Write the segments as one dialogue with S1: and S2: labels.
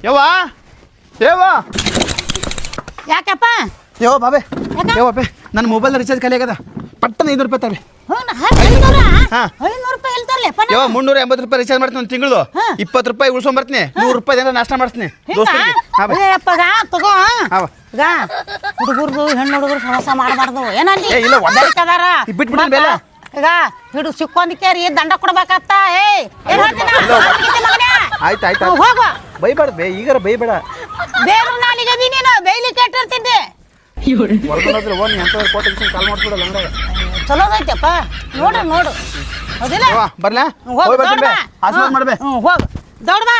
S1: ಯವ್ವ ಯವ್ವ
S2: ಯಾಕಪ್ಪ
S1: ಯವ್ವ ಬಾಬೆ ಯವ್ವ ಬೇ ನನ್ನ ಮೊಬೈಲ್ ರಿಚಾರ್ಜ್ ಖಾಲಿ ಆಗದ ಪಟ್ಟನ 500 ರೂಪಾಯಿ ತಾವೆ.
S2: ಹಾಂ 500 ರೂಪಾಯಿ ಎಲ್ಲಿ ತರ್ಲೆಪ್ಪ
S1: ಯವ್ವ 380 ರೂಪಾಯಿ ರಿಚಾರ್ಜ್ ಮಾಡ್ತೀನಿ ಒಂದು ತಿಂಗಳು 20 ರೂಪಾಯಿ ಉಳ್ಸ್ಕೊಂಡ್ ಬರ್ತೀನಿ 100 ರೂಪಾಯಿ ಏನಾರ ನಾಷ್ಟ ಮಾಡಿಸ್ತೀನಿ ದೋಸ್ತರಿಗೆ.
S2: ತಗೋ ಹುಡುಗರ್ದು ಹೆಣ್ಣು ಹುಡುಗರು ಸಮಸ್ಯ ಮಾಡಬಾರ್ದು ಏನಂದಿ
S1: ಇಲ್ಲ
S2: ಒದ್ದಾಡ್ತದಾರ
S1: ಬಿಟ್ಬಿಟ್ಟು ಬೇಡ
S2: ಈಗ ಹಿಡು ಸಿಕ್ಕೊಂದಕ್ಕೆ ರೀ ದಂಡ ಕೊಡ್ಬೇಕತ್ತ
S1: ಆಯ್ತು ಆಯ್ತು
S2: ಹೋಗು
S1: ಬೈಬೇಡ ಬೇ ಈಗಾರ ಬೈಬೇಡ
S2: ಬೇರೆ ನಾಲಿಗೆ ನೀನು ಬೈಲಿಕ್ಕೆ ಇಟ್ಟಿರ್ತಿದ್ದೆ
S1: ಹೊರಗೋದ್ರೆ ಓನ್ ಎಂತ ಕೋಟೆ ಕಾಲ್ ಮಾಡ್ಬಿಡಲ್ಲ ಅಂದ್ರೆ
S2: ಚಲೋದೈತಪ್ಪ ನೋಡು ನೋಡು ಹೌದಿಲ್ಲ
S1: ಬರ್ಲಾ ಆಶೀರ್ವಾದ ಮಾಡ್ಬೇ
S2: ಹೋಗು ದೌಡ್ ಬಾ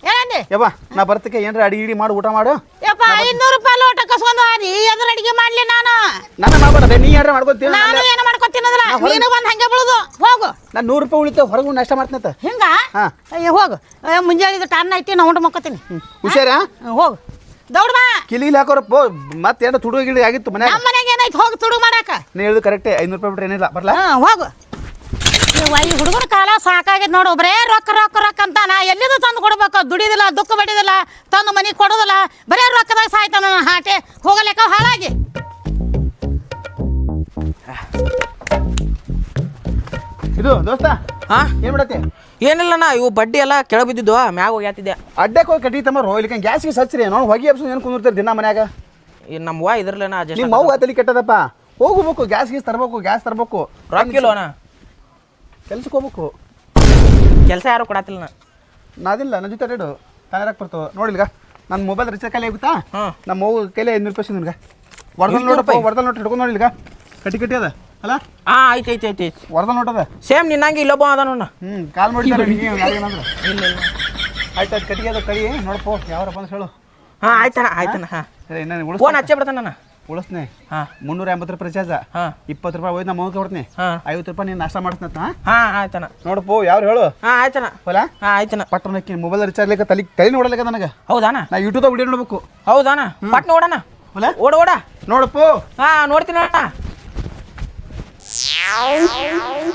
S2: ಏನಂದಿ
S1: ಯವ್ವ ನಾ ಬರ್ತಕ್ಕೆ ಏನ್ರ ಅಡಿಗೆ ಗಿಡಿ ಮಾಡಿ ಊಟ ಮಾಡು
S2: ಯಪ್ಪ 500 ರೂಪಾಯಿ ಲೋಟ ಕಸ್ಕೊಂಡು ಆದಿ ಅದ್ರ ಅಡಿಗೆ ಮಾಡ್ಲಿ ನಾನು
S1: ನನ್ನ ಮಾಡ್ಬೇಡ ನೀ ಯಾರ ಮಾಡ್ಕೊತೀನಿ
S2: ನಾನು ಏನು ಮಾಡ್ಕೊತೀನದಲ್ಲ ನೀನು ಬಂದು ಹಂಗೆ ಬೀಳುದು ಹೋಗು
S1: ನಾನು 100 ರೂಪಾಯಿ ಉಳಿತು ಹೊರಗೂ ನಾಷ್ಟ ಮಾಡ್ತೀನಿ
S2: ಹಿಂಗ ಹೋಗು ಮುಂಜಾನೆ ಟರ್ನ್ ಐತಿ ನಾ ಉಂಡು ಮಕ್ಕೋತೀನಿ
S1: ಹುಷಾರಾ
S2: ಹೋಗು ದೌಡ್ ಬಾ
S1: ಕಿಲಿಲಿ ಹಾಕೋರಪ್ಪ ಮತ್ತೇನೋ ತುಡುಗ ಗಿಡಿ ಆಗಿತ್ತು ಮನ್ಯಾಗ
S2: ನಮ್ಮ ಮನೆಗೆ ಏನೈತಿ ಹೋಗಿ ತುಡುಗ ಮಾಡಾಕ
S1: ನೀ ಹೇಳಿದ್ರು ಕರೆಕ್ಟೇ 500 ರೂಪಾಯಿ ಬಿಟ್ರೆ ಏನಿಲ್ಲ ಬರ್ಲಾ
S2: ಹೋಗು ಈ ಹುಡುಗರ ಕಾಲ ಸಾಕಾಗೈತೆ ನೋಡು ಬರೇ ರೊಕ್ಕ ರೊಕ್ಕ ರೊಕ್ಕ ಅಂತ ನಾ ಎಲ್ಲಿದು ತಂದು ಕೊಡ್ಬೇಕು ದುಡಿದಿಲ್ಲ ದುಃಖ ಬಡಿದಿಲ್ಲ ತಂದು ಮನೆಗೆ ಕೊಡೋದಿಲ್ಲ ಬರೇ ರೊಕ್ಕದಾಗ ಸಾಯ್ತಾನ ಹಾಟೆ ಹೋಗಲೆಕ್ಕ ಹಾಳಾಗಿ
S1: ಇದು ದೋಸ್ತ
S3: ಹಾ
S1: ಏನ್ ಮಾಡತ್ತೆ
S3: ಏನಿಲ್ಲಣ್ಣ ಇವು ಬಡ್ಡಿ ಎಲ್ಲ ಕೆಳ ಬಿದ್ದಿದ್ವು ಮ್ಯಾಗ ಹೋಗ್ಯಾತಿದ್ದೆ
S1: ಅಡ್ಡಕ್ಕೆ ಹೋಗಿ ಕಟ್ಟಿತಮ್ಮ ರೋಯ್ಲಿಕ್ಕೆ ಗ್ಯಾಸ್ಗೆ ಸಚ್ರಿ ನೋಡಿ ಹೊಗೆ ಹಬ್ಸು ಏನು ಕುಂದಿರ್ತಾರೆ ದಿನ ಮನ್ಯಾಗ
S3: ನಮ್ಮ ಇದ್ರಲ್ಲಣ್ಣ
S1: ನಿಮ್ಮ ಮಗು ತಲೆ ಕೆಟ್ಟದಪ್ಪ ಹೋಗ್ಬೇಕು ಗ್ಯಾಸ್ ತರಬೇಕು ಗ್ಯಾಸ್ ತರಬೇಕು
S3: ರೊಕ್ಕಿಲ್ಲ ಅಣ್ಣ
S1: ಕೆಲ್ಸಕ್ಕೆ ಹೋಗ್ಬೇಕು
S3: ಕೆಲಸ ಯಾರು ಕೊಡತ್ತಿಲ್ಲ
S1: ನಾದಿಲ್ಲ ನನ್ನ ಜೊತೆ ರೇಡು ತಾನೇರಕ್ಕೆ ಬರ್ತವೆ ನೋಡಿಲ್ಗ ನನ್ನ ಮೊಬೈಲ್ ರಿಚಾರ್ಜ್ ಖಾಲಿ ಆಗುತ್ತಾ ನಮ್ಮ ಮಗು ಕೈಲೇ 500 ರೂಪಾಯಿ ನಿನ್ಗೆ ವರ್ದಲ್ ನೋಡಪ್ಪ ವರ್ದಲ್ ನೋಟ್ ಹಿಡ್ಕೊಂಡು ನೋಡಿಲ್ಗ ಕಟ್ಟಿ ಕಟ್ಟಿ ಅದ ಅಲ್ಲ
S3: ಆಯ್ತು ಐತಿ ಐತಿ ಐತಿ
S1: ವರ್ದಲ್ ನೋಟ್ ಅದ
S3: ಸೇಮ್ ನಿನ್ನಂಗೆ ಇಲ್ಲೊಬ್ಬ ಅದ ನೋಡ
S1: ಕಾಲ್ ಮಾಡಿದ್ದಾರೆ ಯಾರಿಗೇನಂದ್ರೆ ಇಲ್ಲ ಇಲ್ಲ ಆಯ್ತು ಆಯ್ತು ಕಟ್ಟಿಗೆ ಅದ ಕಡಿ ನೋಡಪ್ಪ ಯಾವ್ರಪ್ಪ ಅಂತ ಹೇಳು
S3: ಆಯ್ತಣ್ಣ ಆಯ್ತಣ್ಣ
S1: ಸರಿ ನಾನು
S3: ಫೋನ್ ಹಚ್ಚೇ ಬಿಡ್ತಾನ ನಾನು
S1: ಉಳಿಸ್ನೆ 380 ರೂಪಾಯಿ ರಿಚಾರ್ಜ್ 20 ರೂಪಾಯಿ ಹೋಯ್ತು ನಮ್ಮ ಮಗು ಕೊಡ್ತೀನಿ 50 ರೂಪಾಯಿ ನೀನು ನಾಷ್ಟ ಮಾಡ್ತೀನಿ
S3: ಆಯ್ತಣ್ಣ
S1: ನೋಡಪ್ಪ ಯಾರು ಹೇಳು
S3: ಆಯ್ತಣ್ಣ
S1: ಹೊಲ
S3: ಆಯ್ತಣ್ಣ
S1: ಪಟ್ಟಣಕ್ಕೆ ಮೊಬೈಲ್ ರಿಚಾರ್ಜ್ ಲಿಕ್ಕ ತಲೆ ನೋಡಲಿಕ್ಕ ನನಗೆ
S3: ಹೌದಾನ
S1: ನಾ ಯೂಟ್ಯೂಬ್ದಾಗ ವಿಡಿಯೋ ನೋಡ್ಬೇಕು
S3: ಹೌದಾನ ಪಟ್ ನೋಡೋಣ
S1: ಹೊಲ
S3: ಓಡ
S1: ನೋಡಪ್ಪ
S3: ನೋಡ್ತೀನಿ ಅಣ್ಣ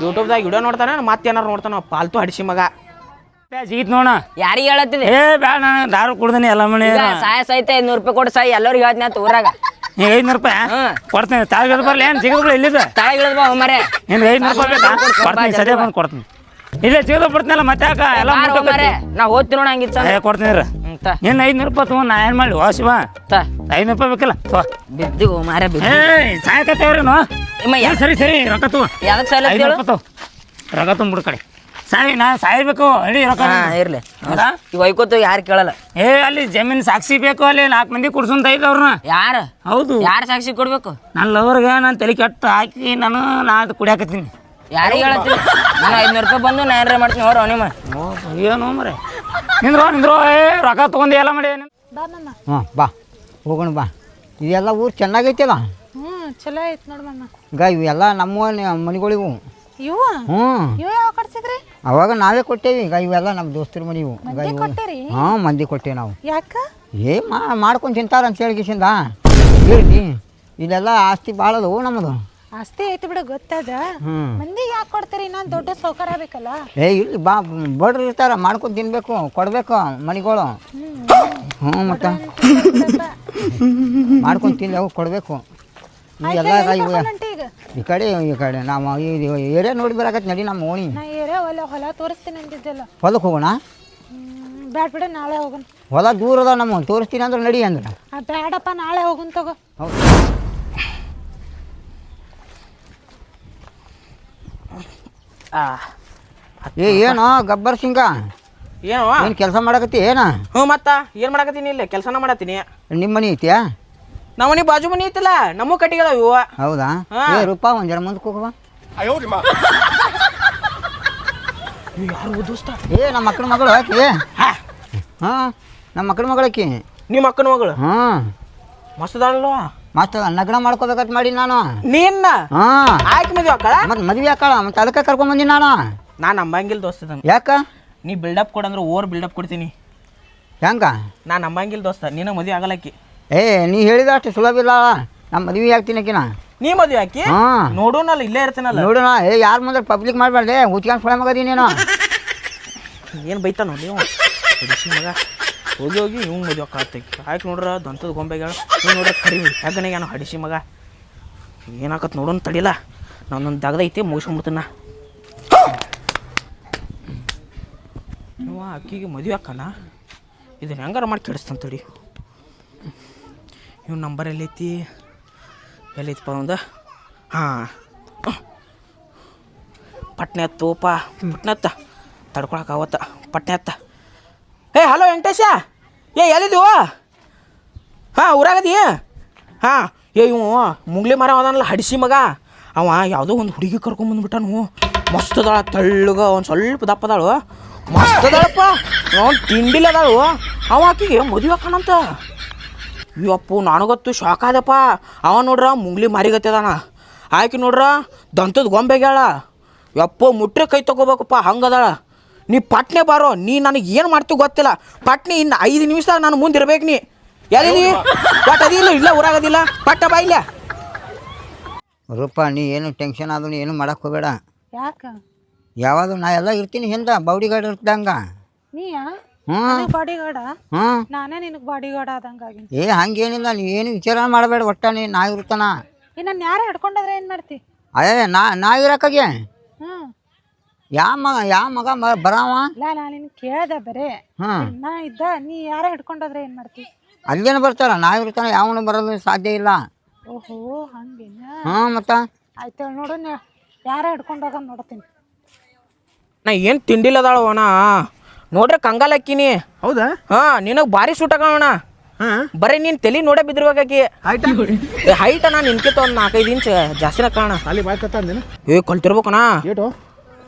S3: ಯೂಟ್ಯೂಬ್ದಾಗ ವಿಡಿಯೋ ನೋಡ್ತಾನ ಮತ್ತೇನಾರು ನೋಡ್ತಾನ ಪಾಲ್ತು ಹಡಿಸಿ ಮಗ
S4: ಸಿಗಿತ್ ನೋಡ
S5: ಯಾರಿಗೆ ಹೇಳತ್ತಿದ್ರಿ
S4: ಬೇಡ ನಾನು ದಾರು ಕುಡ್ದೀನಿ ಎಲ್ಲ ಮನೆ
S5: ಸಾಯ ಸಹಿತ 500 ರೂಪಾಯಿ ಕೊಟ್ಟು ಸಾಯಿ ಎಲ್ಲರಿಗೂ ಹೇಳ್ತೀನಿ ಅಂತ ಊರಾಗ
S4: 500 ರೂಪಾಯಿ ಕೊಡ್ತೀನಿ ತಾಳಿಗೆ ಬರ್ಲಿ ಏನು ಸಿಗದ್ಬಿಡ ಇಲ್ಲಿದೆ
S5: ತಳಗಿಳದ್ ಬಾ ಮರೆ
S4: ಏನು 500 ರೂಪಾಯಿ ಬೇಕಾ ಕೊಡ್ತೀನಿ ಸದ್ಯ ಬಂದು ಕೊಡ್ತೀನಿ ಇಲ್ಲೇ ಸಿಗದ ಬಿಡ್ತೀನಲ್ಲ ಮತ್ತೆ ಯಾಕ ಎಲ್ಲ
S5: ಮರೆ ನಾ ಹೋಗ್ತೀನಿ ನೋಡ ಹಂಗಿತ್ತ
S4: ಕೊಡ್ತೀನಿ ರೀ ಏನು 500 ರೂಪಾಯಿ ತಗೊಂಡು ನಾ ಏನು ಮಾಡಲಿ ಶಿವ 500 ರೂಪಾಯಿ ಬೇಕಲ್ಲ
S5: ಬಿದ್ದು ಮಾರ
S4: ಸಾಯಕತ್ತೇವ್ರಿ ಸರಿ ಸರಿ ರೊಕ್ಕ ತಗೋ
S5: ಯಾವ್ದಕ್ಕೆ ಸಾಲ
S4: 500 ರೂಪಾಯಿ ತಗೋ ರೊಕ್ಕ ತುಂಬಿಡು ಕಡೆ ಸಾಯಿ ನಾ ಸಾಯ್ಬೇಕು ಅಡಿ ರೊಕ್ಕ
S5: ಇರ್ಲಿ ಈಗ ಒಯ್ಕೋತು ಯಾರು ಕೇಳಲ್ಲ
S4: ಅಲ್ಲಿ ಜಮೀನ್ ಸಾಕ್ಷಿ ಬೇಕು ಅಲ್ಲಿ 4 ಮಂದಿ ಕುಡ್ಸಂತ ಐತೆ ಅವ್ರನ್ನ
S5: ಯಾರು
S4: ಹೌದು
S5: ಯಾರು ಸಾಕ್ಷಿ ಕೊಡ್ಬೇಕು
S4: ನನ್ನ ಲವರ್ಗೆ ನಾನು ತಲೆ ಕೆಟ್ಟು ಹಾಕಿ ನಾ ಅದು ಕುಡಿಯಾಕತ್ತೀನಿ
S5: ಯಾರಿಗೆ ಹೇಳತ್ತೀನಿ ನಾನು 500 ರೂಪಾಯಿ ಬಂದು ನಾ ಏನಾರ ಮಾಡ್ತೀನಿ ಅವ್ರು ನಿಮ್ಮ
S4: ಏನು ಮರೆ ನಿಂದ್ರು ರೊಕ್ಕ ತೊಗೊಂಡು ಎಲ್ಲ ಮಾಡಿ
S6: ಹಾಂ ಬಾ ಹೋಗೋಣ ಬಾ ಇದೆಲ್ಲ ಊರು ಚೆನ್ನಾಗೈತಲ್ಲ
S2: ಚಲೋ ಐತ್ ನೋಡ್ ಮಮ್ಮ
S6: ಈಗ ಇವೆಲ್ಲ ನಮ್ಮ ಮನೆಗಳಿವು
S2: ಇವ ಇವ ಯಾವ ಕಟ್ಸಿದ್ರಿ
S6: ಅವಾಗ ನಾವೇ ಕೊಟ್ಟೇವಿ ಈಗ ಇವೆಲ್ಲ ನಮ್ಮ ದೋಸ್ತರ ಮನೆ ಇವು ಈಗ ಇವು ಹಾಂ ಮಂದಿ ಕೊಟ್ಟೇವಿ ನಾವು
S2: ಯಾಕ
S6: ಮಾಡ್ಕೊಂಡು ತಿಂತಾರ ಅಂತ ಹೇಳಿಕಿಸಿಂದ ಹೇಳಿ ಇಲ್ಲೆಲ್ಲ ಆಸ್ತಿ ಭಾಳ ಅದವು ನಮ್ಮದು
S2: ಆಸ್ತಿ ಐತಿ ಬಿಡ ಗೊತ್ತದ ಮಂದಿಗೆ ಯಾಕೆ ಕೊಡ್ತೀರಿ ಇನ್ನೊಂದು ದೊಡ್ಡ ಸೌಕರ್ಯ ಬೇಕಲ್ಲ
S6: ಇಲ್ಲಿ ಬಾ ಬಡ್ರು ಇರ್ತಾರ ಮಾಡ್ಕೊಂಡು ತಿನ್ಬೇಕು ಕೊಡ್ಬೇಕು ಮನೆಗಳು ಮತ್ತೆ ಮಾಡ್ಕೊಂಡು ತಿನ್ಬೇಕು ಕೊಡಬೇಕು ಎಲ್ಲ ಈ ಕಡೆ ನಾವು ಏರಿಯಾ ನೋಡಿ ಬರಾಕತ್ ನಡಿ ನಮ್ಮ ಓಣಿ
S2: ಹೊಲ ತೋರಿಸ್ತೀನಿ ಅಂತಿದ್ದಲ್ಲ
S6: ಹೊಲಕ್ಕೆ ಹೋಗೋಣ
S2: ಬ್ಯಾಡ ಬಿಡ ನಾಳೆ ಹೋಗೋಣ
S6: ಹೊಲ ದೂರ ಅದ ನಮ್ಮ ತೋರಿಸ್ತೀನಿ ಅಂದ್ರೆ ನಡಿ ಅಂದ್ರೆ
S2: ಬ್ಯಾಡಪ್ಪ ನಾಳೆ ಹೋಗೋಣ ತಗೋ
S6: ಹೌದು ಏನೋ ಗಬ್ಬರ್ ಸಿಂಗ ಏನು ಕೆಲಸ ಮಾಡಕತ್ತಿ ಏನ
S3: ಮತ್ತ ಏನ್ ಮಾಡಕತ್ತೀನಿ ಇಲ್ಲ ಕೆಲಸನ ಮಾಡತ್ತೀನಿ
S6: ನಿಮ್ಮ ಮನೆ ಐತಿಯಾ
S3: ನಮ್ಮ ಮನೆ ಬಾಜು ಮನಿ ಐತಿಲ್ಲ ನಮ್ಮ ಕಟ್ಟಿಗೆ ಇವ
S6: ಹೌದಾ ರೂಪಾ ಒಂದ್ ಜರ ಮುಂದಕ್ಕೆ ಹೋಗುವ ನಮ್ಮ ಮಕ್ಕಳ ಮಗಳು ಹಾಕಿ ನಮ್ಮ ಮಕ್ಕಳ ಮಗಳು ಹಾಕಿ
S3: ನಿಮ್ಮ ಅಕ್ಕನ ಮಗಳು ಮಸ್ತದಲ್ವಾ
S6: ಮಸ್ತ್ ನಗ್ನ ಮಾಡ್ಕೋಬೇಕಂತ ಮಾಡಿ ನಾನು
S3: ನಿನ್ನ ಆಯ್ಕೆ ಮದ್ವೆ ಅಕ್ಕಳ
S6: ಮತ್ತೆ ಮದ್ವೆ ಹಾಕಳ ಮತ್ತೆ ಅದಕ್ಕೆ ಕರ್ಕೊಂಡ್ ಬಂದಿ ನಾನು
S3: ನಂಬಂಗಿಲ್ಲ ದೋಸ್ತ
S6: ಯಾಕ
S3: ನೀ ಬಿಲ್ಡಪ್ ಕೊಡಂದ್ರೆ ಓವರ್ ಬಿಲ್ಡಪ್ ಕೊಡ್ತೀನಿ
S6: ಹೆಂಗ
S3: ನಂಬಂಗಿಲ್ಲ ದೋಸ್ತ ನೀನ ಮದ್ವೆ ಆಗಲಕ್ಕಿ
S6: ನೀ ಹೇಳಿದ ಅಷ್ಟು ಸುಲಭ ಇಲ್ಲ ನಮ್ಮ ಮದುವೆ ಆಗ್ತೀನಿ ಆಕಿನ
S3: ನೀ ಮದ್ವೆ ಹಾಕಿ
S6: ಹಾಂ
S3: ನೋಡೋನಲ್ಲ ಇಲ್ಲೇ ಇರ್ತೀನಲ್ಲ.
S6: ನೋಡೋಣ ಯಾರ ಮುಂದೆ ಪಬ್ಲಿಕ್ ಮಾಡಬೇಡ್ದೆ ಹುಚ್ಕೊಂಡು ಸುಳ ಮಗದಿ ನೀನು.
S3: ಏನು ಬೈತಾನೋ ನೀವು ಹಡಿಸಿ ಮಗ. ಹೋಗಿ ಹೋಗಿ ಇವ್ ಮದುವೆ ಆಕತ್ತೈತಿ ಆಯ್ಕೆ ನೋಡ್ರ ದಂತದ ಗೊಂಬೆಗಳ ನೀವು ನೋಡ್ರ ಕರಿ ಹೆಗ್ಗನೆಗೆ ಏನೋ ಹಡಿಸಿ ಮಗ. ಏನಾಕತ್ ನೋಡೋಣ ತಡಿಲ್ಲ ನಾನೊಂದು ದಗದೈತಿ ಮುಗಿಸ್ಕೊಂಡ್ಬಿಡ್ತೀನ. ನೀವು ಅಕ್ಕಿಗೆ ಮದುವೆ ಹಾಕನ ಇದನ್ನ ಹೆಂಗಾರ ಮಾಡಿ ಕೆಡಿಸ್ತಾನ ತಡಿ. ಇವ್ ನಂಬರ್ ಎಲ್ಲೈತಿ ಎಲ್ಲೈತಿಪ್ಪ ಒಂದು. ಹಾಂ ಪಟ್ನೆ ಹತ್ತುಪ್ಪ ಪಟ್ನೆ ತಡ್ಕೊಳಕ್ಕಾವತ್ತ ಪಟ್ನೆ ಹತ್ತ. ಹಲೋ ವೆಂಕಟೇಶ ಎಲ್ಲಿದ್ದೀವ? ಹಾಂ ಊರಾಗದಿ? ಹಾಂ ಇವು ಮುಂಗ್ಲಿ ಮರ ಅದನ್ನಲ್ಲ ಹಡಿಸಿ ಮಗ ಅವ ಯಾವುದೋ ಒಂದು ಹುಡುಗಿ ಕರ್ಕೊಂಬಂದ್ಬಿಟ್ಟನು. ಮಸ್ತ್ ಅದಾಳ ತೆಳ್ಳಗ ಒಂದು ಸ್ವಲ್ಪ ದಪ್ಪದಾಳು ಮಸ್ತ್ ಅದಾಳಪ್ಪ. ಅವ್ನು ತಿಂಡಿಲ್ಲ ಅದಾಳು. ಅವ ಆಕಿಗೆ ಮದುವೆ ಹಾಕಣಂತ. ಇವಪ್ಪು ನನಗತ್ತು ಶಾಕ್ ಆದಪ್ಪ. ಅವ ನೋಡ್ರ ಮುಂಗ್ಲಿ ಮಾರಿಗತ್ತದಾನ ಆಕೆ ನೋಡ್ರ ದಂತದ ಗೊಂಬೆಗ್ಯಾಳ. ಯಪ್ಪ ಮುಟ್ರೆ ಕೈ ತಗೋಬೇಕಪ್ಪ ಹಂಗದಾಳ. ನೀ ಪಟ್ನೆ ಬಾರೋ ನೀ ನನಗೆ ಏನು ಮಾಡ್ತೀವಿ ಗೊತ್ತಿಲ್ಲ. ಪಟ್ನೆ ಇನ್ನು 5 ನಿಮಿಷದಾಗ ನಾನು ಮುಂದೆ ಇರ್ಬೇಕು. ನೀ ಎಲ್ಲಿ ಒಟ್ಟು ಅದಿಲ್ಲ ಇಲ್ಲ ಊರಾಗದಿಲ್ಲ ಪಟ್ಟ ಬಾ ಇಲ್ಲ.
S6: ರೂಪ ನೀ ಏನು ಟೆನ್ಷನ್ ಆದ್ರೂ ನೀ ಏನು ಮಾಡಕ್ಕೆ ಹೋಗಬೇಡ.
S2: ಯಾಕ
S6: ಯಾವಾಗ ನಾ ಎಲ್ಲ ಇರ್ತೀನಿ ಹಿಂದೆ ಬೌಡಿ ಗಾಡಿ ಇರ್ತಂಗ.
S2: ನೀಯ
S6: ಹ್ಞೂ
S2: ಬಾಡಿಗಾರ್ಡ?
S6: ಹ್ಞೂ
S2: ನಾನೇ ನಿನಗೆ ಬಾಡಿಗಾರ್ಡ್ ಆದಂಗಾಗಿ.
S6: ಹಂಗೇನಿಲ್ಲ ನೀ ಏನು ವಿಚಾರ ಮಾಡಬೇಡ. ಒಟ್ಟ ನೀ ನಾ ಇರ್ತಾನ.
S2: ನನ್ನ ಯಾರೇ ಹಿಡ್ಕೊಂಡಾದ್ರೆ ಏನು ಮಾಡ್ತಿ?
S6: ಅಯ್ಯ ನಾ ಇರಕ್ಕಾಗೆ
S2: ಹ್ಞೂ
S6: ಯಾವ ಮಗ ಬರವ.
S2: ಇಲ್ಲ ನಾನು ನಿನ್ ಕೇಳ್ದೆ ಬರೇ.
S6: ಹ್ಞೂ
S2: ನಾ ಇದ್ದ ನೀ ಯಾರ ಹಿಡ್ಕೊಂಡೋದ್ರೆ ಏನು ಮಾಡ್ತಿ?
S6: ಅಲ್ಲೇನು ಬರ್ತಾರ ನಾ ಇರ್ತಾನೆ ಯಾವನು ಬರೋದು ಸಾಧ್ಯ ಇಲ್ಲ.
S2: ಓಹೋ ಹಂಗೇನ?
S6: ಹ್ಞೂ ಮತ್ತು
S2: ಆಯ್ತು ನೋಡು ಯಾರ ಹಿಡ್ಕೊಂಡೋಗ ನೋಡ್ತೀನಿ.
S3: ನಾ ಏನು ತಿಂಡಿಲ್ಲದಾಳವಣ ನೋಡ್ರೆ ಕಂಗಾಲ್ ಹಾಕಿನಿ.
S1: ಹೌದಾ?
S3: ಹಾಂ ನಿನಗೆ ಭಾರಿ ಸೂಟ್ ಆಗೋಣ.
S1: ಹಾಂ
S3: ಬರೀ ನೀನು ತಲೆ ನೋಡೇ ಬಿದ್ದಿರ್ಬೇಕಾಕಿ.
S1: ಆಯ್ತಾ?
S3: ಹೈಟ ನಾನು ನಿನ್ಕಿತ ಒಂದು 4-5 ಇಂಚ್ ಜಾಸ್ತಿನ ಕಾಣ.
S1: ಅಲ್ಲಿ ಬಾಯ್ ಕತ್ತಂದೇನು
S3: ಕಲ್ತಿರ್ಬೇಕಣ್ಣ.
S1: ಏಟು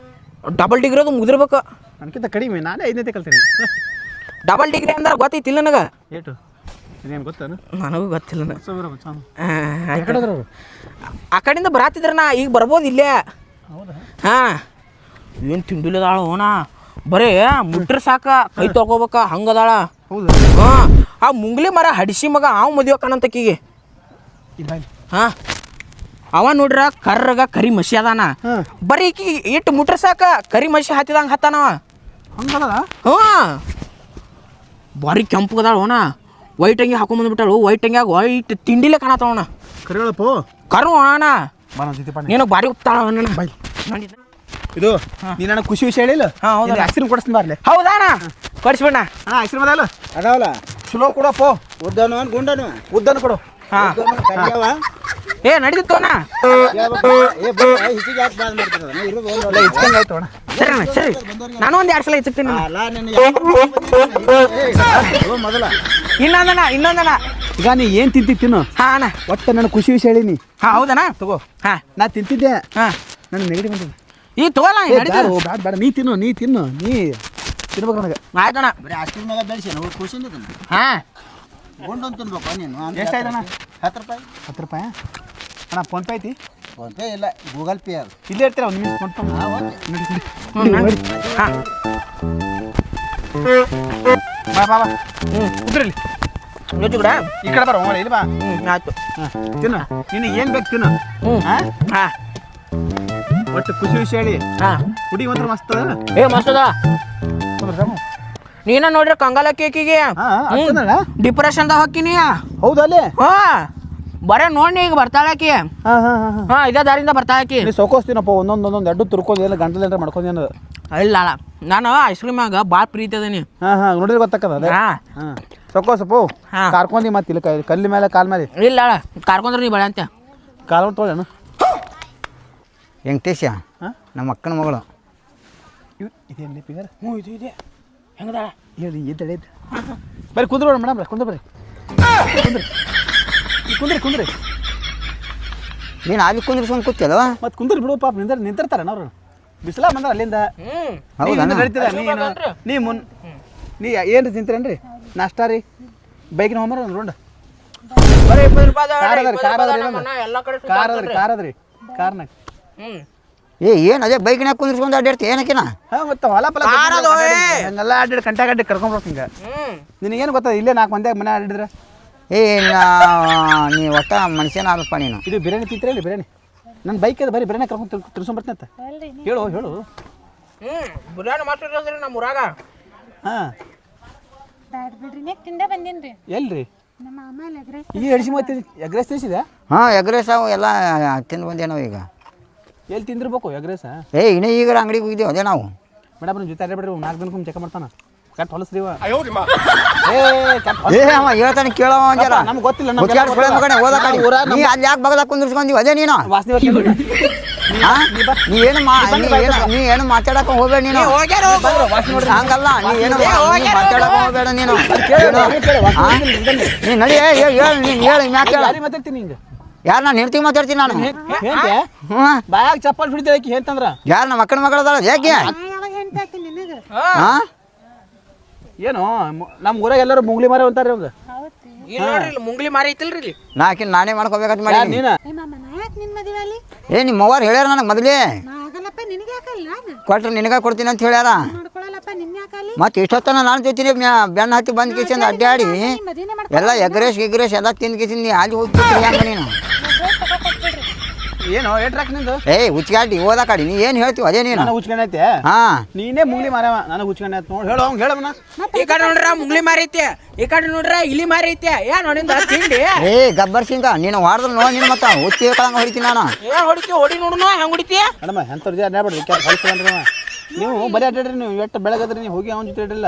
S3: ಡಬಲ್ ಡಿಗ್ರಿ ಅದು ಮುಗಿದಿರ್ಬೇಕು.
S1: ನನಗಿಂತ ಕಡಿಮೆ ನಾನೇ 5ನೇ ಕಲ್ತೀನಿ.
S3: ಡಬಲ್ ಡಿಗ್ರಿ ಅಂದ್ರೆ ಗೊತ್ತೈತಿಲ್ಲ ನನಗೆ.
S1: ಏಟು ಇನ್ನೇನು ಗೊತ್ತಾನು?
S3: ನನಗೂ ಗೊತ್ತಿಲ್ಲ.
S1: ಯಾಕಡೆ
S3: ಆ ಕಡೆಯಿಂದ ಬರಾತಿದ್ರಣ್ಣ ಈಗ ಬರ್ಬೋದು ಇಲ್ಲೇ.
S1: ಹೌದಾ?
S3: ಹಾಂ ಏನು ತಿಂಡಿಲ್ಲದಾಳ ಹೋಣ ಬರೇ ಮುಟ್ರೆ ಸಾಕ ಕೈ ತೊಳ್ಕೊಬೇಕ ಹಂಗದಾಳ.
S1: ಹೌದಾ?
S3: ಹಾಂ ಆ ಮುಂಗ್ಲಿ ಮರ ಹಡಿಸಿ ಮಗ ಅವ ಮದುವೆ ಕಾಣಂತಕ್ಕಿಗೆ.
S1: ಇಲ್ಲ
S3: ಹಾಂ ಅವ ನೋಡ್ರ ಕರ್ರಗ ಕರಿ ಮಸಿ ಅದಾನ. ಬರೀ ಈಕಿ ಇಟ್ಟು ಮುಟ್ರೆ ಸಾಕ ಕರಿ ಮಸಿ ಹತ್ತಿದಂಗೆ ಹತ್ತಾನವ.
S1: ಹಂಗಲ್ಲ?
S3: ಹಾಂ ಬಾರಿ ಕೆಂಪು ಅದಾಳ ಹೋಣ. ವೈಟ್ ಅಂಗಿ ಹಾಕೊಂಬಂದ್ಬಿಟ್ಟಾಳು. White ಅಂಗಿಯಾಗ white ತಿಂಡಿಲೇ ಕಾಣತ್ತವಣ.
S1: ಕರಿಗಳಪ್ಪ
S3: ಕರು ಅಣ್ಣ
S1: ಬಾ ಜೊತೆ ಪಾ.
S3: ನೀನು ಬಾರಿ ಉಪ್ತಾಳ ಅಣ್ಣ.
S1: ಬಾಯ್ ಇದು ನೀ ನನಗೆ ಖುಷಿ ವಿಷಯ ಹೇಳಿಲ್ಲ.
S3: ಹಾಂ ಹೌದಾ?
S1: ಆಕ್ಸಿಡೆಂಟ್ ಕೊಡಿಸ್ತೀನಿ ಬಾರ್ಲೆ.
S3: ಹೌದಾಣ ಕೊಡಿಸ್ಬೇಡ.
S1: ಹಾಂ ಆಕ್ಸಿಡೆಂಟ್ ಅದಲ್ಲ ಅದಾವಲ್ಲ ಚಲೋ ಕೊಡಪ್ಪ. ಉದ್ದನು ಗುಂಡನು ಉದ್ದನು ಕೊಡು. ಹಾಂ
S3: ಏ ನಡೀತೋಣ.
S1: ಇಚ್ಕೊಂಡಾಯ್ತು ಅಣ್ಣ.
S3: ಸರಿ ಅಣ್ಣ ಸರಿ ನಾನು ಒಂದು 2 ಸಲ ಇಚ್ಚಿಕ್ತೀನಿ.
S1: ಮೊದಲ
S3: ಇನ್ನೊಂದಣ್ಣ
S1: ಈಗ ನೀ ಏನು ತಿಂತಿ ತಿನ್ನು.
S3: ಹಾಂ ಅಣ್ಣ
S1: ಒಟ್ಟು ನನಗೆ ಖುಷಿ ವಿಷಯ ಹೇಳೀನಿ.
S3: ಹಾಂ ಹೌದಣ್ಣ
S1: ತಗೋ.
S3: ಹಾಂ
S1: ನಾ ತಿಂತಿದ್ದೆ.
S3: ಹಾಂ
S1: ನನಗೆ ನೆಗಡಿ ಬಂದಿದೆ.
S3: ಈಗ ತಗೋಲ್ಲ ನಡೀತದೆ.
S1: ಬೇಡ ಬೇಡ ನೀ ತಿನ್ನು ನೀ ತಿನ್ಬೇಕು ನನಗೆ.
S3: ಆಯ್ತಣ್ಣ. ಹಾಂ
S1: ಎಷ್ಟಾಯ್ತಣ್ಣ?
S6: 10 ರೂಪಾಯಿ.
S1: 10 ರೂಪಾಯಿ ಅಣ್ಣ. ಫೋನ್ಪೇ ಐತಿ?
S6: ಫೋನ್ಪೇ ಇಲ್ಲ ಗೂಗಲ್ ಪೇ ಅದು.
S1: ಇಲ್ಲೇ ಇರ್ತೀರ ಒಂದು ನಿಮಿಷ ಫೋನ್ಪೇ
S3: ಹಾಂ
S1: ಬಾ ಬಾ ಬಾ. ಕುದ್ರಲ್ಲಿ
S3: ಯೋಚು ಕೂಡ
S1: ಈ ಕಡೆ ಬರೋ ಇಲ್ಲಿ ಬಾ.
S3: ಆಯ್ತು.
S1: ತಿನ್ನು ನಿನಗೆ ಏನು ಬೇಕು ತಿನ್ನು. ಹಾಂ
S3: ಹಾಂ
S1: ಒಟ್ಟು ಖುಷಿ ವಿಷಯ ಹೇಳಿ.
S3: ಹಾಂ
S1: ಹುಡುಗಿ ಮಾತ್ರ ಮಸ್ತ್ ಅದ.
S3: ಏ ಮಸ್ತ್ ಅದ. ನೀನ ನೋಡ್ರಿ ಕಂಗಾಲ ಕೇಕಿಗೆ ಡಿಪ್ರೆಷನ್ದಾಗ ಹಾಕಿನಿ.
S1: ಹೌದಾ? ಅಲ್ಲಿ
S3: ಹಾಂ ಬರೇ ನೋಡಿ ಈಗ ಬರ್ತಾಳಾಕಿ. ಹಾಂ ಇದೇ ದಾರಿಂದ ಬರ್ತಾಳಾಕಿ.
S1: ನೀ ಸೋಕೋಸ್ತೀನಪ್ಪ ಒಂದೊಂದು ಎಡ್ಡು ತುರ್ಕೊಂಡು ಎಲ್ಲ ಗಂಟಲು ಏನಾರ ಮಾಡ್ಕೊಂಡೇನು?
S3: ಇಲ್ಲ ನಾನು ಐಸ್ ಕ್ರೀಮ್ಯಾಗ ಭಾಳ ಪ್ರೀತಿ ಅದೀನಿ.
S1: ಹಾಂ ನೋಡಿದ್ರೆ ಗೊತ್ತಾಕದ ಅದೇ.
S3: ಹಾಂ
S1: ಸೊಕ್ಕೋಸಪ್ಪು ಕಾರ್ಕೊಂಡಿ ಮತ್ತೆ ಇಲ್ಲ ಕಲ್ಲಿ ಮೇಲೆ ಕಾಲ್ ಮೇಲೆ
S3: ಇಲ್ಲ ಕಾರ್ಕೊಂಡ್ರೆ ನೀ ಬೆಳೆ ಅಂತ
S1: ಕಾಲ್ ತೊಳೆನು.
S6: ವೆಂಕಟೇಶ ನಮ್ಮ ಅಕ್ಕನ ಮಗಳು.
S1: ಇದೇನು ಪಿಗರ್?
S3: ಇದು ಇದೆ ಹೆಂಗದ
S1: ಹೇಳಿ ಎದ್ದು ಬರ್ರಿ ಕುಂದ್ರಿ ಮೇಡಮ್ ಕುಂದ್ರ ಬರ್ರಿ ಕುಂದ್ರಿ.
S6: ನೀನು ಅಲ್ಲಿ ಕುಂದ್ರಿಸ್ಕೊಂಡು ಕೂತಿಯಲ್ವ?
S1: ಮತ್ತೆ ಕುಂದ್ರಿ ಬಿಡು ಪಾಪ ನಿಂತಿರ್ತಾರೆ ಅವ್ರು. ಬಿಸಿಲ ಬಂದ್ರೆ ಅಲ್ಲಿಂದ ನಡೀತೀರ. ನೀ ನೀ ಏನು ತಿಂತೀರೇನ್ರಿ? ನಾಷ್ಟಾ ರೀ ಬೈಕಿನ ಹೋಮರ ಒಂದು ರೋಡ್ ಕಾರ್ ಅದ್ರಿ ಕಾರ್ನಾಗ.
S6: ಏನು ಅದೇ ಬೈಕ್ನಾಗ ಕುಂದ್ರಿಸ್ಕೊಂಡು ಅಡ್ಡಾಡ್ತಿ ಏನಕ್ಕಿನ?
S1: ಹಾಂ ಮತ್ತೆ ಹೊಲ ಪಲ ಹಂಗೆಲ್ಲ ಅಡ್ಡಾಡಿ ಕಂಟಾಗ ಅಡ್ಡಿ ಕರ್ಕೊಂಡ್ಬರ್ಬೇಕು. ಹಿಂಗೆ ನಿನಗೇನು ಗೊತ್ತದ? ಇಲ್ಲೇ 4 ಮಂದಿ ಮನೆ ಅಡ್ಡಿದ್ರೆ
S6: ಏ ನೀ ಒಟ್ಟ ಮನುಷ್ಯನ ಆದಪ್ಪ ನೀನು.
S1: ಇದು ಬಿರಿಯಾನಿ ತಿಂತೀರ ಇಲ್ಲಿ ಬಿರಿಯಾನಿ ನನ್ನ ಬೈಕ್ ಅದು ಬರೀ ಬಿರಿಯಾನಿ ಕರ್ಕೊಂಡು ತಿರ್ಸ್ಕೊಂಬರ್ತೀನಿ ಅಂತ ಹೇಳು ಹೇಳು.
S3: ಬಿರಿಯಾನಿ ಮಾಡ್ತಿರೋದ್ರಿ ನಮ್ಮ ಊರಾಗ.
S1: ಹಾಂ
S2: ತಿಂದೆ ಬಂದಿನ್ರಿ.
S1: ಎಲ್ರಿ
S2: ನಮ್ಮ ಆಮೇಲೆ ಎಗ್ರೆಸ್
S1: ಈ ಎಡ್ಸಿ ಮತ್ತೆ ಎಗ್ರೆಸ್ ತಿನ್ಸಿದೆ?
S6: ಹಾಂ ಎಗ್ರೆಸ್ ಅವು ಎಲ್ಲ ತಿಂದು ಬಂದೇನೋ ಈಗ.
S1: ಎಲ್ಲಿ ತಿಂದಿರ್ಬೇಕು ಎಗ್ರೆಸ?
S6: ಇನ್ನೇ ಈಗ ಅಂಗಡಿಗೆ ಹೋಗಿದ್ದೇವೆ ಅದೇ ನಾವು.
S1: ಮೇಡಮ್ ನಿಮ್ಮ ಜೊತೆ ಅಡ್ಡಾಡ್ಬಿಡ್ರಿ 4 ದಿನಕ್ಕೊಮ್ಮೆ ಚೆಕ್ ಮಾಡ್ತಾನೆ. ಕಟ್ ಹೊಲಸ್ರಿ ಇವ.
S6: ಅವ ಹೇಳ್ತಾನೆ ಕೇಳವ ಅಂಜಾರ.
S1: ನಮ್ಗೆ ಗೊತ್ತಿಲ್ಲ
S6: ನೀ ಅಲ್ಲಿ ಯಾಕೆ ಬಗಲ ಕುಂದಿರ್ಸ್ಕೊಂತೀವಿ ಅದೇ ನೀನು. ನೀ ಏನು ಮಾತಾಡಕ ಹೋಗ್ಬೇಡ ನೀನು. ಹಂಗಲ್ಲ ನೀ ಏನು ಮಾತಾಡಕ ಹೋಗ್ಬೇಡ ನೀನು. ನೀ ನಡಿ ನೀನು ಹೇಳಿ ಮ್ಯಾಕೆ
S1: ಮಾತಾಡ್ತೀನಿ ಹಿಂಗೆ.
S6: ಯಾರು ನಾನು ಹೆಂಡ್ತಿ ಮಾತಾಡ್ತೀನಿ ನಾನು. ಹ್ಞೂ
S1: ಬಾಯಾಗ ಚಪ್ಪಲ್ ಹಿಡಿದಾಕಿ ಹೇಳ್ತಂದ್ರ
S6: ಯಾರು ನಮ್ಮ ಅಕ್ಕನ ಮಗಳದಾಳ ಯಾಕೆ? ಹಾಂ
S1: ಏನು ನಮ್ಮ ಊರಾಗ ಎಲ್ಲರೂ ಮುಂಗ್ಲಿ ಮಾರಿ ಅಂತಾರೆ ಅವಂಗ.
S3: ನೋಡ್ರಿ ಮುಂಗ್ಲಿ ಮಾರಿ ಐತಿಲ್ರಿ ಇಲ್ಲಿ.
S6: ನಾನೇ ಮಾಡ್ಕೋಬೇಕಂತ ಮಾಡಿ
S1: ನೀನು
S6: ಏ ನಿಮ್ಮ ಅವ್ವಾರು ಹೇಳ್ಯಾರ ನನಗೆ ಮೊದಲೇ ಕೊಟ್ರೆ ನಿನಗ ಕೊಡ್ತೀನಿ ಅಂತ ಹೇಳ್ಯಾರ. ಮತ್ತೆ ಇಷ್ಟೊತ್ತನ ನಾನು ಜೊತೆ ಬೆನ್ನ ಹತ್ತಿ ಬಂದು ಕಿಸಿಂದ ಅಡ್ಡಾಡಿ ಎಲ್ಲ ಎಗ್ರೆಸ್ ಎಲ್ಲ ತಿಂದು ಕಿಸಿಂದ ಅಲ್ಲಿ ಹೋಗ್ಬಿಟ್ಟು ಹೆಂಗ ನೀನು?
S1: ಏನು ಏಟ್ರಾಕ್ ನಿಂದು?
S6: ಹುಚ್ಚಾಡಿ ಓದಾ ಕಡಿ ನೀ ಏನು ಹೇಳ್ತೀವಿ ಅದೇ ನೀನು.
S1: ಹುಚ್ಕೊಂಡೈತೆ
S6: ಹಾಂ
S1: ನೀನೇ ಮುಂಗ್ಲಿ ಮಾರವ ನನಗೆ ಹುಚ್ಕೊಂಡೈತೆ ನೋಡಿ ಹೇಳು ಅವ್ನು ಹೇಳವನ.
S3: ಈ ಕಡೆ ನೋಡ್ರ ಮುಂಗ್ಲಿ ಮಾರಿ ಐತೆ, ಈ ಕಡೆ ನೋಡ್ರ ಇಲಿ ಮಾರಿ ಐತೆ. ಏನ್ ನೋಡಿಂದ ತಿಂಡಿ
S6: ಗಬ್ಬರ್ ಸಿಂಗ ನೀನು ವಾರದ್ರ ನೋಡಿ ನೀನು ಮತ್ತೆ ಹುಚ್ಚಿ ಹೇಳ್ಕಂಗ ಹೊಡಿತೀನಿ ನಾನು.
S3: ಏನ್ ಹೊಡಿತೀವಿ ಹೊಡಿ ನೋಡುನು ಹೆಂಗ್ ಹೊಡಿತೀಯ?
S1: ಮೇಡಮ್ ಎಂಥವ್ರು ಜನ ಬೇಡ್ರಿ ಹೊಲ್ಸ್ಕೊಂಡ್ರಿ ನೀವು ಬರೀ ಅಡ್ಡಾಡ್ರಿ. ನೀವು ಎಷ್ಟು ಬೆಳಗಾದ್ರಿ ನೀವು ಹೋಗಿ ಅವ್ನ ಜೊತೆ ಇಡ್ರಿಲ್ಲ.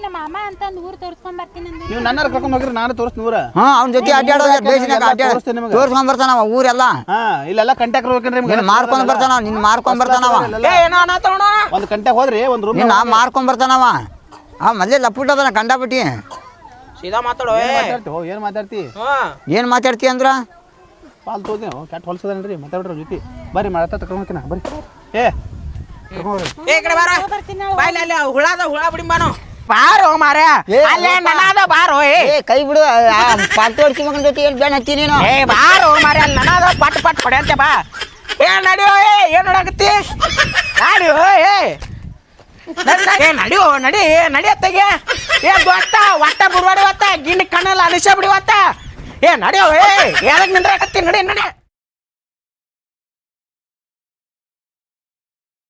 S2: ನಮ್ಮ ಅಮ್ಮ ಅಂತ ಊರು ತೋರಿಸ್ಕೊಂಡ್ ಬರ್ತೀನಿ ಅಂದ್ರೆ
S1: ನೀವು ನನ್ನ ಕರ್ಕೊಂಡು ಹೋಗಿರಿ ನಾನು ತೋರಿಸ್ತೀನಿ ಊರ.
S6: ಹಾಂ ಅವ್ನ ಜೊತೆ ಅಡ್ಡಾಡೋದು ಬೇಸಿನಾಗ ತೋರ್ಸ್ಕೊಂಡ್ ಬರ್ತಾನ ಊರೆಲ್ಲ.
S1: ಹಾಂ ಇಲ್ಲೆಲ್ಲ ಕಂಟ್ಯಾಕ್ಟ್ ಹೋಗ್ಬೇಕಂದ್ರೆ ನಿಮ್ಗೆ
S6: ಮಾರ್ಕೊಂಡ್ ಬರ್ತಾನ ನಿನ್ ಮಾರ್ಕೊಂಡ್ ಬರ್ತಾನವ.
S1: ಒಂದು ಕಂಟ್ಯಾಗ ಹೋದ್ರಿ ಒಂದು ರೂಮ್
S6: ನಿನ್ನ ಮಾರ್ಕೊಂಡ್ ಬರ್ತಾನವ. ಮೊದಲೇ ಲಪುಟ್ ಅದನ ಕಂಡಾಪಟ್ಟಿ.
S3: ಸೀದಾ ಮಾತಾಡೋ.
S1: ಏನು ಮಾತಾಡ್ತಿ?
S6: ಏನು ಮಾತಾಡ್ತಿ ಅಂದ್ರ
S1: ಪಾಲ್ ತೋದಿ ಕೆಟ್ಟ ಹೊಲ್ಸದನ್ರಿ ಮಾತಾಡ್ರಿ ಜೊತೆ ಬರ್ರಿ ಮಾಡತ್ತ ತಗೊಂಡ್ ಹೋಗ್ತೀನಿ ಬರ್ರಿ.
S3: ಈ ಕಡೆ ಬಾರ ಬಾಯ್ಲಿ ಅಲ್ಲಿ ಹುಳ ಬಿಡಿ ಬಾನು ಬಾರೋ ಮಾರ್ಯ ಅಲ್ಲೇ ನನಾದ ಬಾರೋ.
S6: ಕೈ ಬಿಡು ಪಾಲ್ತು ಹೊಡ್ಸಿ ಮಗನ ಜೊತೆ ಏನು ಬೆಣ್ಣ ಹತ್ತಿ ನೀನು.
S3: ಬಾರೋ ಮಾರ್ಯ ಅಲ್ಲಿ ನನಾದ ಪಟ್ ಪಟ್ ಪಡೆಯಂತೆ ಬಾ. ನಡಿಯೋ ಏನ್ ನೋಡಕತ್ತಿ? ನಡಿಯೋ ನಡಿಯೋ ನಡಿಯತ್ತಗೆ. ದೋಸ್ತ ಒಟ್ಟ ಬುರ್ವಾಡಿ ಒತ್ತ ಗಿಂಡಿ ಕಣ್ಣಲ್ಲ ಅನಿಸ ಬಿಡಿ ಒತ್ತ. ನಡಿಯೋ ಹೇಳಕ್ ನಿಂದ್ರಾಕತ್ತಿ ನಡಿ.